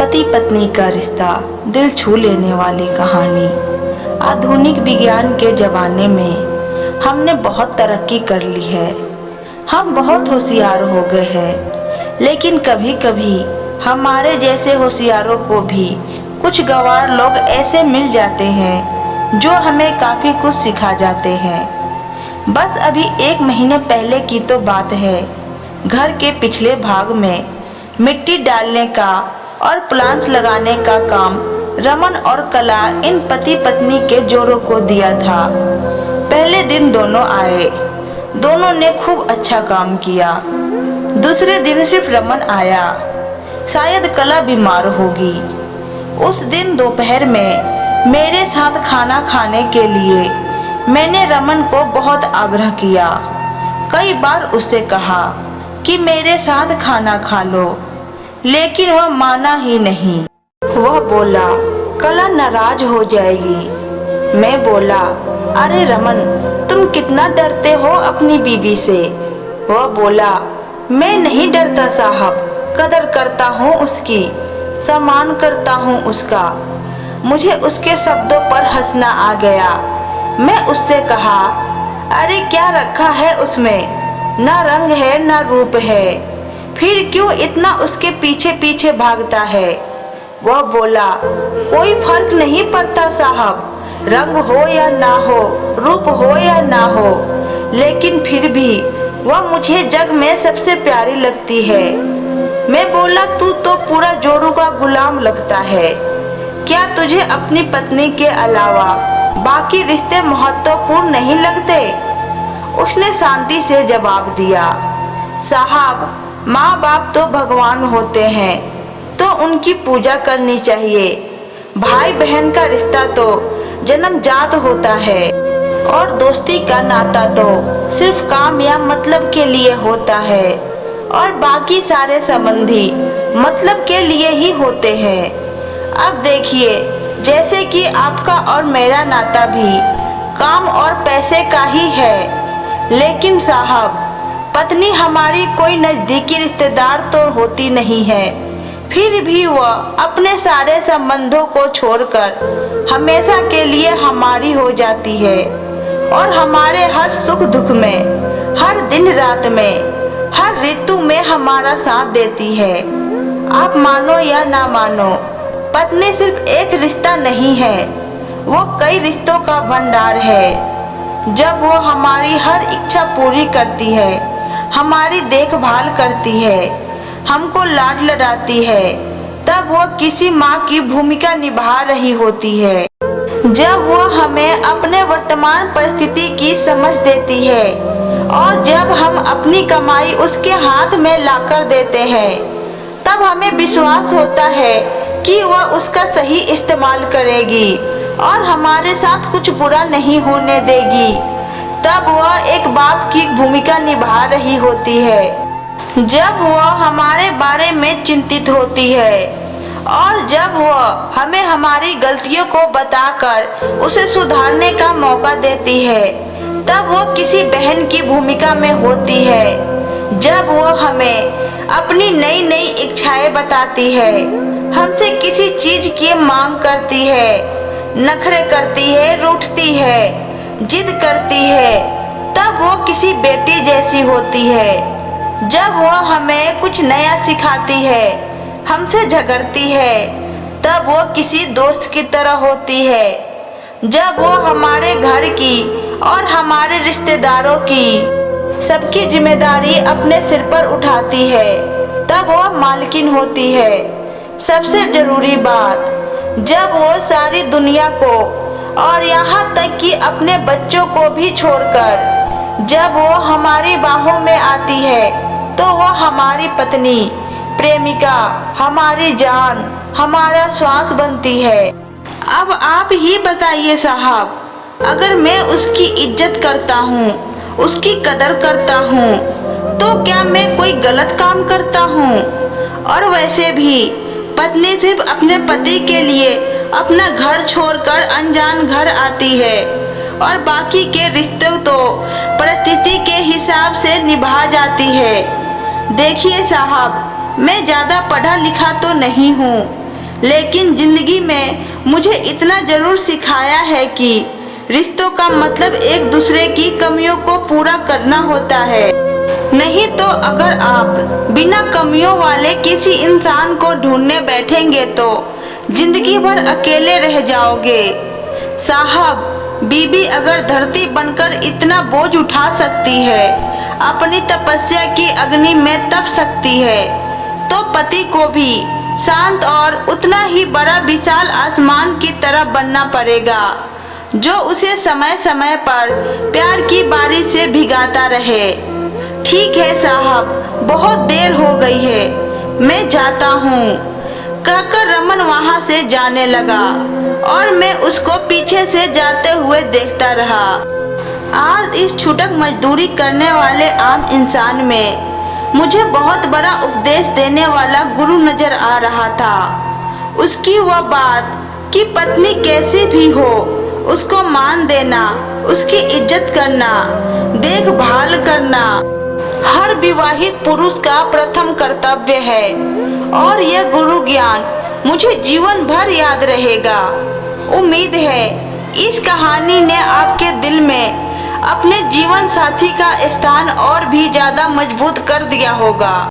पति पत्नी का रिश्ता दिल छू लेने वाली कहानी। आधुनिक विज्ञान के ज़माने में हमने बहुत तरक्की कर ली है, हम बहुत होशियार हो गए हैं, लेकिन कभी कभी हमारे जैसे होशियारों को भी कुछ गंवार लोग ऐसे मिल जाते हैं जो हमें काफ़ी कुछ सिखा जाते हैं। बस अभी 1 महीने पहले की तो बात है, घर के पिछले भाग में मिट्टी डालने का और प्लांट्स लगाने का काम रमन और कला इन पति पत्नी के जोड़ों को दिया था। पहले दिन दोनों आए, दोनों ने खूब अच्छा काम किया। दूसरे दिन सिर्फ रमन आया, शायद कला बीमार होगी। उस दिन दोपहर में मेरे साथ खाना खाने के लिए मैंने रमन को बहुत आग्रह किया। कई बार उससे कहा कि मेरे साथ खाना खा लो, लेकिन वह माना ही नहीं। वह बोला कला नाराज हो जाएगी। मैं बोला अरे रमन, तुम कितना डरते हो अपनी बीवी से। वह बोला मैं नहीं डरता साहब, कदर करता हूँ उसकी, सम्मान करता हूँ उसका। मुझे उसके शब्दों पर हंसना आ गया। मैं उससे कहा अरे क्या रखा है उसमें, ना रंग है ना रूप है, फिर क्यों इतना उसके पीछे पीछे भागता है। वह बोला कोई फर्क नहीं पड़ता साहब, रंग हो या ना हो, रूप हो या ना हो, लेकिन फिर भी वह मुझे जग में सबसे प्यारी लगती है। मैं बोला तू तो पूरा जोरू का गुलाम लगता है, क्या तुझे अपनी पत्नी के अलावा बाकी रिश्ते महत्वपूर्ण नहीं लगते। उसने शांति से जवाब दिया साहब, माँ बाप तो भगवान होते हैं, तो उनकी पूजा करनी चाहिए। भाई बहन का रिश्ता तो जन्मजात होता है, और दोस्ती का नाता तो सिर्फ काम या मतलब के लिए होता है, और बाकी सारे संबंधी मतलब के लिए ही होते हैं। अब देखिए, जैसे कि आपका और मेरा नाता भी काम और पैसे का ही है, लेकिन साहब पत्नी हमारी कोई नज़दीकी रिश्तेदार तो होती नहीं है, फिर भी वह अपने सारे संबंधों को छोड़कर हमेशा के लिए हमारी हो जाती है, और हमारे हर सुख दुख में, हर दिन रात में, हर ऋतु में हमारा साथ देती है। आप मानो या ना मानो, पत्नी सिर्फ एक रिश्ता नहीं है, वो कई रिश्तों का भंडार है। जब वो हमारी हर इच्छा पूरी करती है, हमारी देखभाल करती है, हमको लाड लड़ाती है, तब वो किसी माँ की भूमिका निभा रही होती है। जब वो हमें अपने वर्तमान परिस्थिति की समझ देती है, और जब हम अपनी कमाई उसके हाथ में लाकर देते हैं, तब हमें विश्वास होता है कि वह उसका सही इस्तेमाल करेगी और हमारे साथ कुछ बुरा नहीं होने देगी। तब वह एक बाप की भूमिका निभा रही होती है। जब वह हमारे बारे में चिंतित होती है, और जब वह हमें हमारी गलतियों को बताकर उसे सुधारने का मौका देती है, तब वह किसी बहन की भूमिका में होती है। जब वह हमें अपनी नई नई इच्छाएं बताती है, हमसे किसी चीज की मांग करती है, नखरे करती है, रूठती है, जिद करती है, तब वो किसी बेटी जैसी होती है। जब वो हमें कुछ नया सिखाती है, हमसे झगड़ती है, तब वो किसी दोस्त की तरह होती है। जब वो हमारे घर की और हमारे रिश्तेदारों की सबकी जिम्मेदारी अपने सिर पर उठाती है, तब वो मालकिन होती है। सबसे जरूरी बात, जब वो सारी दुनिया को और यहाँ तक कि अपने बच्चों को भी छोड़कर जब वो हमारी बाहों में आती है, तो वो हमारी पत्नी, प्रेमिका, हमारी जान, हमारा श्वास बनती है। अब आप ही बताइए साहब, अगर मैं उसकी इज्जत करता हूँ, उसकी कदर करता हूँ, तो क्या मैं कोई गलत काम करता हूँ। और वैसे भी पत्नी सिर्फ अपने पति के लिए अपना घर छोड़कर अनजान घर आती है, और बाकी के रिश्ते तो परिस्थिति के हिसाब से निभा जाती है। देखिए साहब, मैं ज़्यादा पढ़ा लिखा तो नहीं हूँ, लेकिन जिंदगी में मुझे इतना जरूर सिखाया है कि रिश्तों का मतलब एक दूसरे की कमियों को पूरा करना होता है। नहीं तो अगर आप बिना कमियों वाले किसी इंसान को ढूंढने बैठेंगे तो जिंदगी भर अकेले रह जाओगे। साहब, बीबी अगर धरती बनकर इतना बोझ उठा सकती है, अपनी तपस्या की अग्नि में तप सकती है, तो पति को भी शांत और उतना ही बड़ा विशाल आसमान की तरह बनना पड़ेगा, जो उसे समय समय पर प्यार की बारिश से भिगाता रहे। ठीक है साहब, बहुत देर हो गई है, मैं जाता हूँ, कहकर रमन वहाँ से जाने लगा और मैं उसको पीछे से जाते हुए देखता रहा। आज इस छूटक मजदूरी करने वाले आम इंसान में मुझे बहुत बड़ा उपदेश देने वाला गुरु नजर आ रहा था। उसकी वह बात कि पत्नी कैसी भी हो उसको मान देना, उसकी इज्जत करना, देखभाल करना हर विवाहित पुरुष का प्रथम कर्तव्य है और यह गुरु ज्ञान मुझे जीवन भर याद रहेगा। उम्मीद है इस कहानी ने आपके दिल में अपने जीवन साथी का स्थान और भी ज्यादा मजबूत कर दिया होगा।